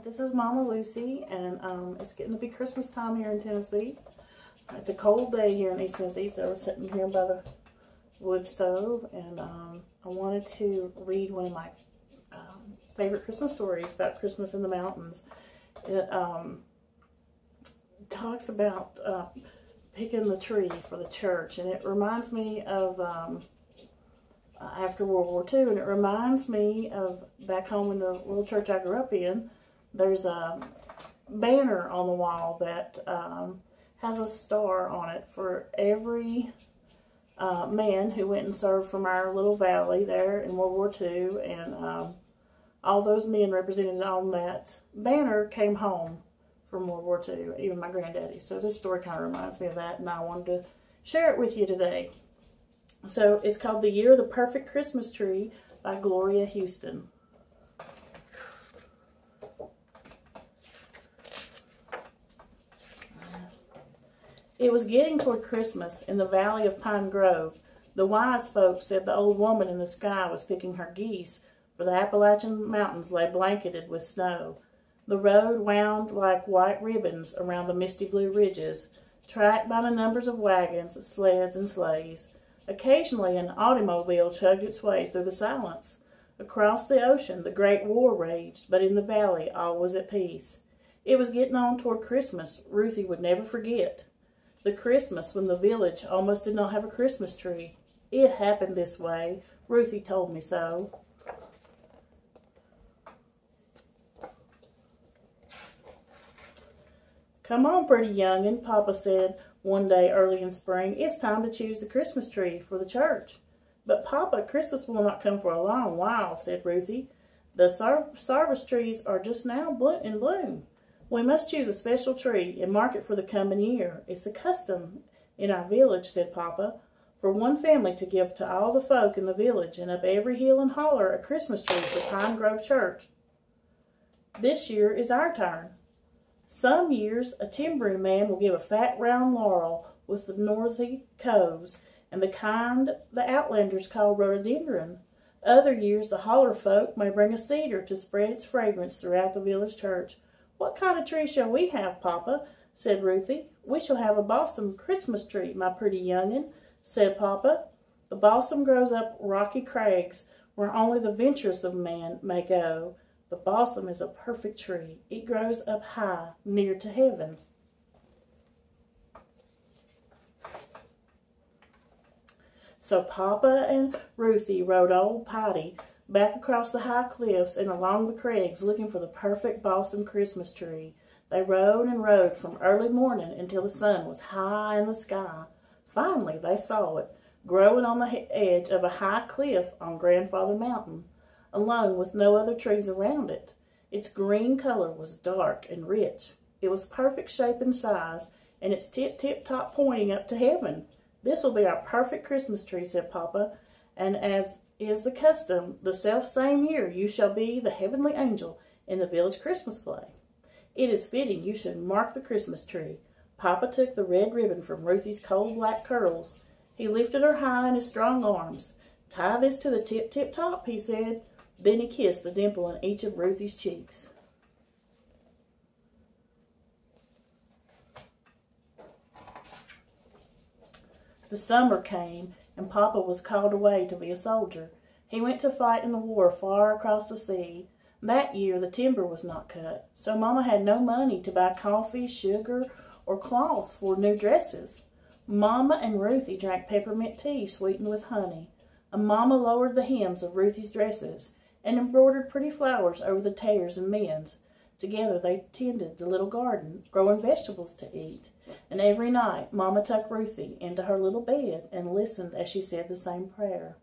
This is Mama Lucy, and it's getting to be Christmas time here in Tennessee. It's a cold day here in East Tennessee, so I was sitting here by the wood stove, and I wanted to read one of my favorite Christmas stories about Christmas in the mountains. It talks about picking the tree for the church, and it reminds me of after World War II, and it reminds me of back home in the little church I grew up in. There's a banner on the wall that has a star on it for every man who went and served from our little valley there in World War II, and all those men represented on that banner came home from World War II, even my granddaddy. So this story kind of reminds me of that, and I wanted to share it with you today. So it's called The Year of the Perfect Christmas Tree by Gloria Houston. It was getting toward Christmas in the valley of Pine Grove. The wise folks said the old woman in the sky was picking her geese, for the Appalachian mountains lay blanketed with snow. The road wound like white ribbons around the misty blue ridges, tracked by the numbers of wagons, sleds, and sleighs. Occasionally an automobile chugged its way through the silence. Across the ocean the great war raged, but in the valley all was at peace. It was getting on toward Christmas Ruthie would never forget. The Christmas when the village almost did not have a Christmas tree. It happened this way. Ruthie told me so. "Come on, pretty young'un," Papa said one day early in spring. "It's time to choose the Christmas tree for the church." "But Papa, Christmas will not come for a long while," said Ruthie. "The service trees are just now in bloom. We must choose a special tree and mark it for the coming year. It's the custom in our village," said Papa, "for one family to give to all the folk in the village and up every hill and holler a Christmas tree for Pine Grove Church. This year is our turn. Some years a timbering man will give a fat round laurel with the northy coves, and the kind the outlanders call rhododendron. Other years the holler folk may bring a cedar to spread its fragrance throughout the village church." "What kind of tree shall we have, Papa?" said Ruthie. "We shall have a balsam Christmas tree, my pretty young'un," said Papa. "The balsam grows up rocky crags where only the venturous of man may go. The balsam is a perfect tree. It grows up high, near to heaven." So Papa and Ruthie rode old Potty back across the high cliffs and along the crags looking for the perfect balsam Christmas tree. They rode and rode from early morning until the sun was high in the sky. Finally they saw it, growing on the edge of a high cliff on Grandfather Mountain, alone with no other trees around it. Its green color was dark and rich. It was perfect shape and size, and its tip-top pointing up to heaven. "This will be our perfect Christmas tree," said Papa, "and as is the custom, the self-same year you shall be the heavenly angel in the village Christmas play. It is fitting you should mark the Christmas tree." Papa took the red ribbon from Ruthie's coal black curls. He lifted her high in his strong arms. "Tie this to the tip-top," he said. Then he kissed the dimple in each of Ruthie's cheeks. The summer came, and Papa was called away to be a soldier. He went to fight in the war far across the sea. That year the timber was not cut, so Mama had no money to buy coffee, sugar, or cloth for new dresses. Mama and Ruthie drank peppermint tea sweetened with honey, and Mama lowered the hems of Ruthie's dresses and embroidered pretty flowers over the tears and mends. Together they tended the little garden, growing vegetables to eat. And every night Mama tucked Ruthie into her little bed and listened as she said the same prayer.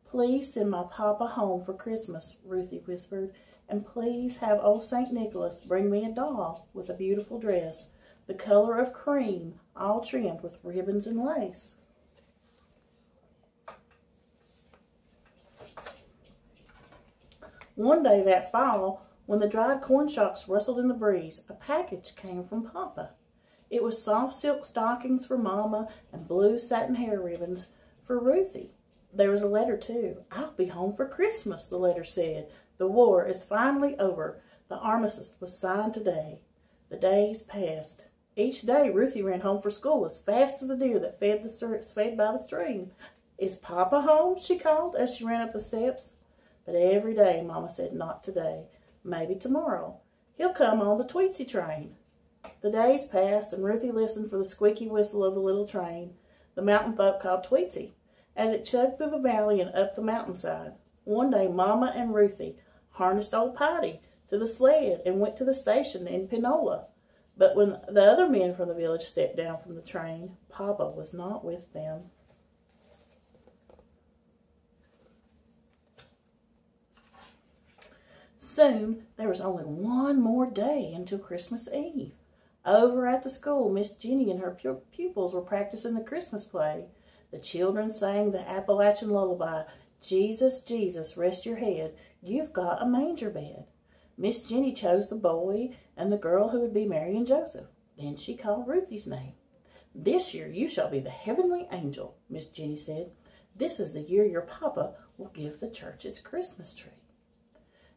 "Please send my Papa home for Christmas," Ruthie whispered, "and please have old St. Nicholas bring me a doll with a beautiful dress, the color of cream, all trimmed with ribbons and lace." One day that fall, when the dried corn stalks rustled in the breeze, a package came from Papa. It was soft silk stockings for Mama and blue satin hair ribbons for Ruthie. There was a letter, too. "I'll be home for Christmas," the letter said. "The war is finally over. The armistice was signed today. The days passed. Each day Ruthie ran home for school as fast as a deer that fed by the stream. "Is Papa home?" she called as she ran up the steps. But every day Mama said, "Not today. Maybe tomorrow. He'll come on the Tweetsy train." The days passed, and Ruthie listened for the squeaky whistle of the little train the mountain folk called Tweetsy, as it chugged through the valley and up the mountainside. One day Mama and Ruthie harnessed old Patty to the sled and went to the station in Pinola. But when the other men from the village stepped down from the train, Papa was not with them. Soon there was only one more day until Christmas Eve. Over at the school, Miss Jenny and her pupils were practicing the Christmas play. The children sang the Appalachian lullaby, "Jesus, Jesus, rest your head, you've got a manger bed." Miss Jenny chose the boy and the girl who would be Mary and Joseph. Then she called Ruthie's name. "This year you shall be the heavenly angel," Miss Jenny said. "This is the year your papa will give the church its Christmas tree."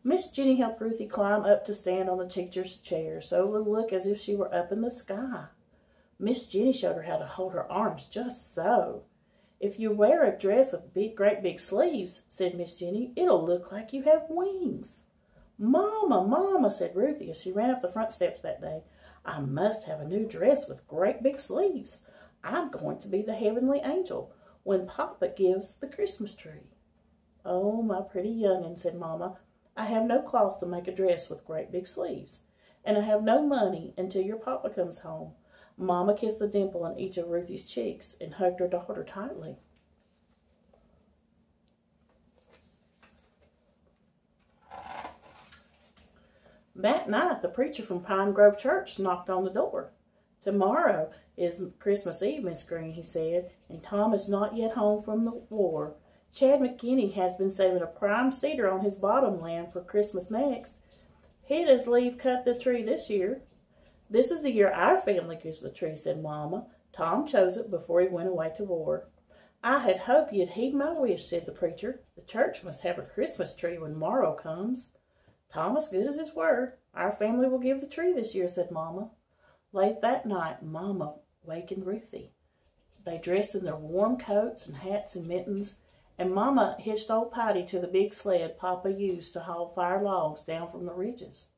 Miss Jenny helped Ruthie climb up to stand on the teacher's chair so it would look as if she were up in the sky. Miss Jenny showed her how to hold her arms just so. "If you wear a dress with great big sleeves," said Miss Jenny, "it'll look like you have wings." "Mama, Mama," said Ruthie as she ran up the front steps that day, "I must have a new dress with great big sleeves. I'm going to be the heavenly angel when Papa gives the Christmas tree." "Oh, my pretty young'un," said Mama, "I have no cloth to make a dress with great big sleeves, and I have no money until your Papa comes home." Mama kissed the dimple on each of Ruthie's cheeks and hugged her daughter tightly. That night, the preacher from Pine Grove Church knocked on the door. "Tomorrow is Christmas Eve, Miss Green," he said, "and Tom is not yet home from the war. Chad McKinney has been saving a prime cedar on his bottom land for Christmas next. He'd as lieve cut the tree this year." "This is the year our family gets the tree," said Mama. "Tom chose it before he went away to war." "I had hoped you'd heed my wish," said the preacher. "The church must have a Christmas tree when morrow comes." "Tom is good as his word. Our family will give the tree this year," said Mama. Late that night, Mama wakened Ruthie. They dressed in their warm coats and hats and mittens, and Mama hitched old Patty to the big sled Papa used to haul fire logs down from the ridges.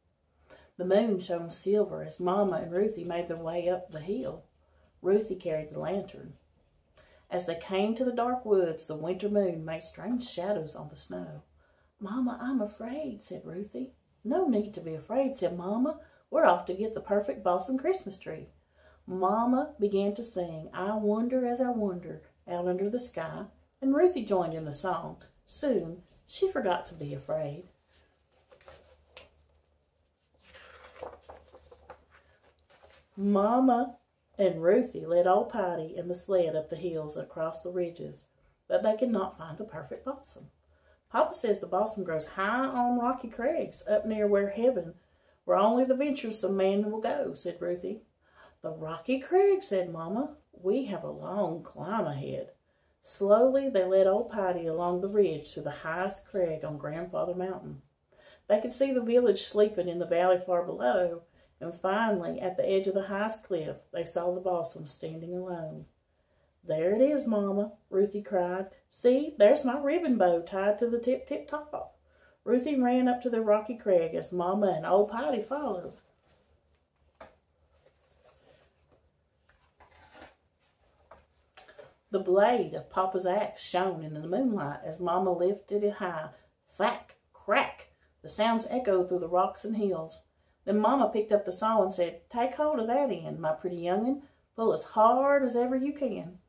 The moon shone silver as Mama and Ruthie made their way up the hill. Ruthie carried the lantern. As they came to the dark woods, the winter moon made strange shadows on the snow. "Mama, I'm afraid," said Ruthie. "No need to be afraid," said Mama. "We're off to get the perfect balsam Christmas tree." Mama began to sing, "I wonder as I wonder," out under the sky, and Ruthie joined in the song. Soon she forgot to be afraid. Mama and Ruthie led old Patty and the sled up the hills and across the ridges, but they could not find the perfect balsam. "Papa says the balsam grows high on rocky crags up near where only the venturesome man will go," said Ruthie. "The rocky crags," said Mama. "We have a long climb ahead." Slowly they led old Patty along the ridge to the highest crag on Grandfather Mountain. They could see the village sleeping in the valley far below, and finally, at the edge of the highest cliff, they saw the balsam standing alone. "There it is, Mama," Ruthie cried. "See, there's my ribbon bow tied to the tip top." Ruthie ran up to the rocky crag as Mama and old Patty followed. The blade of Papa's axe shone in the moonlight as Mama lifted it high. Thwack, crack! The sounds echoed through the rocks and hills. Then Mama picked up the saw and said, "Take hold of that end, my pretty young'un. Pull as hard as ever you can."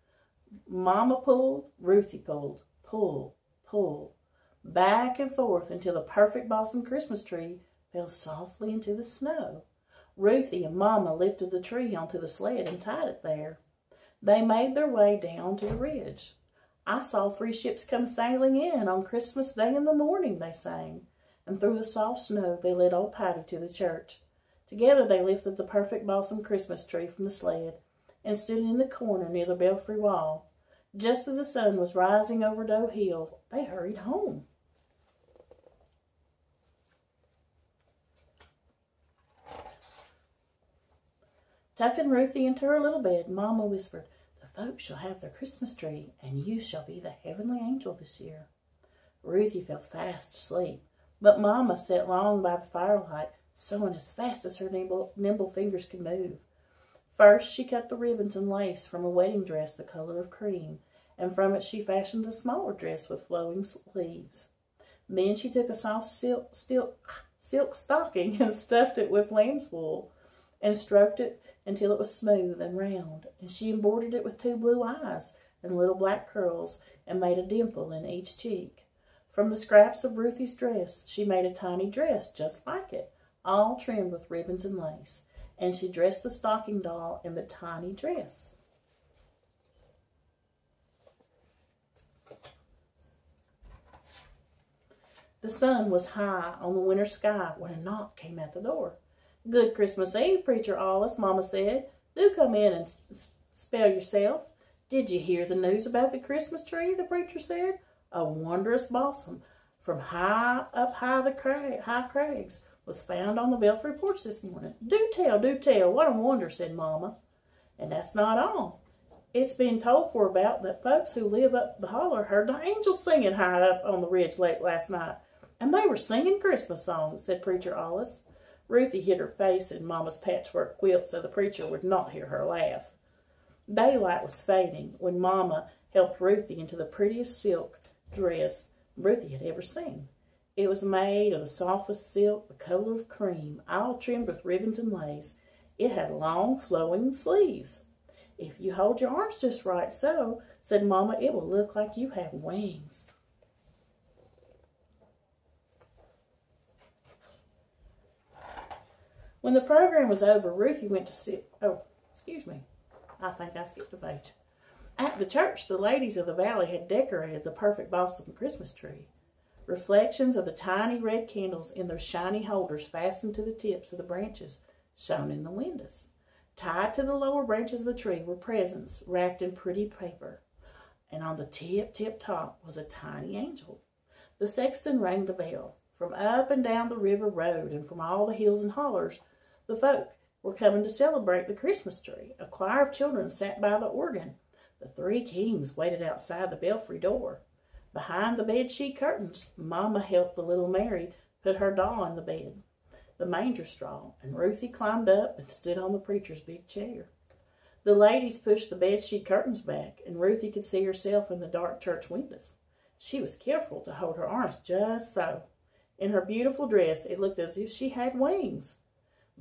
Mama pulled, Ruthie pulled. Pull, pull. Back and forth until the perfect balsam Christmas tree fell softly into the snow. Ruthie and Mama lifted the tree onto the sled and tied it there. They made their way down to the ridge. "I saw 3 ships come sailing in on Christmas Day in the morning," they sang. And through the soft snow they led old Patty to the church. Together they lifted the perfect balsam Christmas tree from the sled and stood in the corner near the belfry wall. Just as the sun was rising over Doe Hill, they hurried home. Tucking Ruthie into her little bed, Mama whispered, "The folks shall have their Christmas tree, and you shall be the heavenly angel this year." Ruthie fell fast asleep, but Mama sat long by the firelight, sewing as fast as her nimble fingers could move. First, she cut the ribbons and lace from a wedding dress the color of cream, and from it she fashioned a smaller dress with flowing sleeves. Then she took a soft silk stocking and stuffed it with lamb's wool, and stroked it until it was smooth and round, and she embroidered it with 2 blue eyes and little black curls, and made a dimple in each cheek. From the scraps of Ruthie's dress, she made a tiny dress just like it, all trimmed with ribbons and lace, and she dressed the stocking doll in the tiny dress. The sun was high on the winter sky when a knock came at the door. "Good Christmas Eve, Preacher Alice," Mama said. "Do come in and spell yourself." "Did you hear the news about the Christmas tree?" the preacher said. "A wondrous balsam from high crags was found on the belfry porch this morning." Do tell, what a wonder," said Mama. "And that's not all. It's been told for about that folks who live up the holler heard the angels singing high up on the ridge late last night. And they were singing Christmas songs," said Preacher Alice. Ruthie hid her face in Mama's patchwork quilt so the preacher would not hear her laugh. Daylight was fading when Mama helped Ruthie into the prettiest silk dress Ruthie had ever seen. It was made of the softest silk, the color of cream, all trimmed with ribbons and lace. It had long, flowing sleeves. "If you hold your arms just right so," said Mama, "it will look like you have wings." When the program was over, Ruthie went to sit. Oh, excuse me. I think I skipped a page. At the church, the ladies of the valley had decorated the perfect balsam Christmas tree. Reflections of the tiny red candles in their shiny holders fastened to the tips of the branches shone in the windows. Tied to the lower branches of the tree were presents wrapped in pretty paper, and on the tip top was a tiny angel. The sexton rang the bell. From up and down the river road and from all the hills and hollers, the folk were coming to celebrate the Christmas tree. A choir of children sat by the organ. The 3 kings waited outside the belfry door. Behind the bedsheet curtains, Mama helped the little Mary put her doll in the bed, the manger straw, and Ruthie climbed up and stood on the preacher's big chair. The ladies pushed the bedsheet curtains back, and Ruthie could see herself in the dark church windows. She was careful to hold her arms just so. In her beautiful dress, it looked as if she had wings.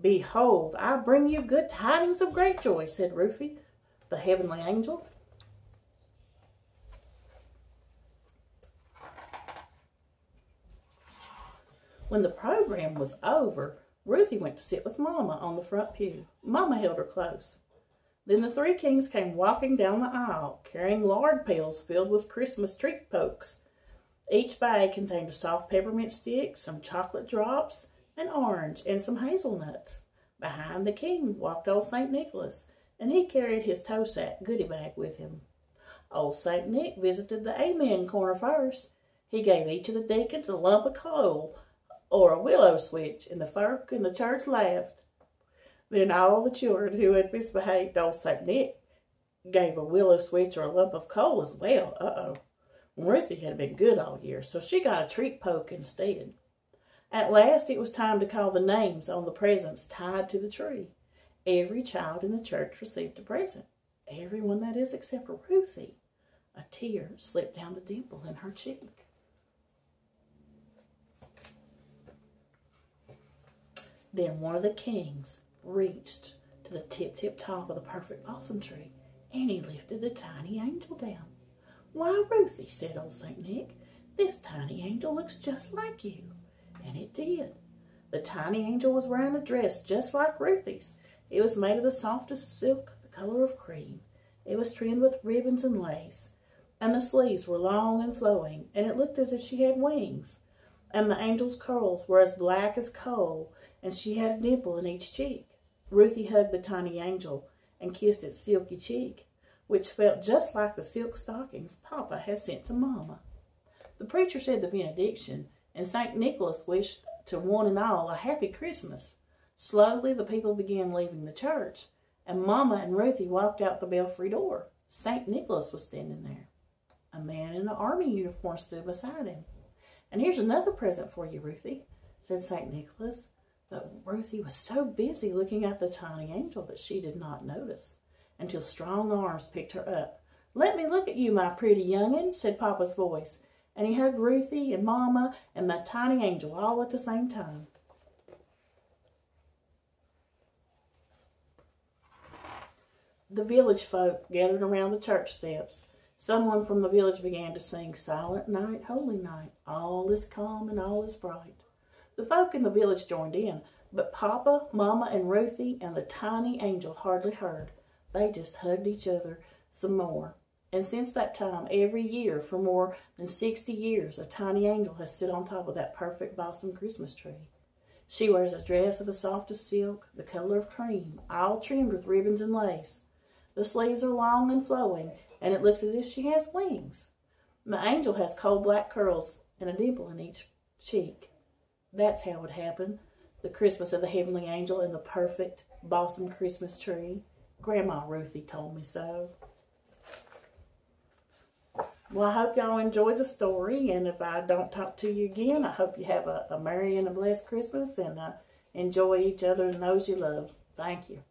"Behold, I bring you good tidings of great joy," said Ruthie, the heavenly angel. When the program was over, Ruthie went to sit with Mama on the front pew. Mama held her close. Then the 3 kings came walking down the aisle, carrying lard pails filled with Christmas tree pokes. Each bag contained a soft peppermint stick, some chocolate drops, an orange, and some hazelnuts. Behind the king walked old St. Nicholas, and he carried his toe sack goodie bag with him. Old St. Nick visited the Amen corner first. He gave each of the deacons a lump of coal or a willow switch, and the folk in the church laughed. Then all the children who had misbehaved to old St. Nick gave a willow switch or a lump of coal as well. Ruthie had been good all year, so she got a treat poke instead. At last it was time to call the names on the presents tied to the tree. Every child in the church received a present. Everyone, that is, except Ruthie. A tear slipped down the dimple in her cheek. Then one of the kings reached to the tip top of the perfect balsam tree, and he lifted the tiny angel down. "Why, Ruthie," said old St. Nick, "this tiny angel looks just like you." And it did. The tiny angel was wearing a dress just like Ruthie's. It was made of the softest silk, the color of cream. It was trimmed with ribbons and lace, and the sleeves were long and flowing, and it looked as if she had wings. And the angel's curls were as black as coal, and she had a dimple in each cheek. Ruthie hugged the tiny angel and kissed its silky cheek, which felt just like the silk stockings Papa had sent to Mama. The preacher said the benediction, and St. Nicholas wished to one and all a happy Christmas. Slowly the people began leaving the church, and Mama and Ruthie walked out the belfry door. St. Nicholas was standing there. A man in an army uniform stood beside him. "And here's another present for you, Ruthie," said St. Nicholas. But Ruthie was so busy looking at the tiny angel that she did not notice, until strong arms picked her up. "Let me look at you, my pretty young'un," said Papa's voice, and he hugged Ruthie and Mama and the tiny angel all at the same time. The village folk gathered around the church steps. Someone from the village began to sing, "Silent night, holy night, all is calm and all is bright." The folk in the village joined in, but Papa, Mama, and Ruthie and the tiny angel hardly heard. They just hugged each other some more. And since that time, every year for more than 60 years, a tiny angel has stood on top of that perfect balsam Christmas tree. She wears a dress of the softest silk, the color of cream, all trimmed with ribbons and lace. The sleeves are long and flowing, and it looks as if she has wings. The angel has coal black curls and a dimple in each cheek. That's how it happened, the Christmas of the heavenly angel and the perfect balsam Christmas tree. Grandma Ruthie told me so. Well, I hope y'all enjoyed the story, and if I don't talk to you again, I hope you have a merry and a blessed Christmas, and enjoy each other and those you love. Thank you.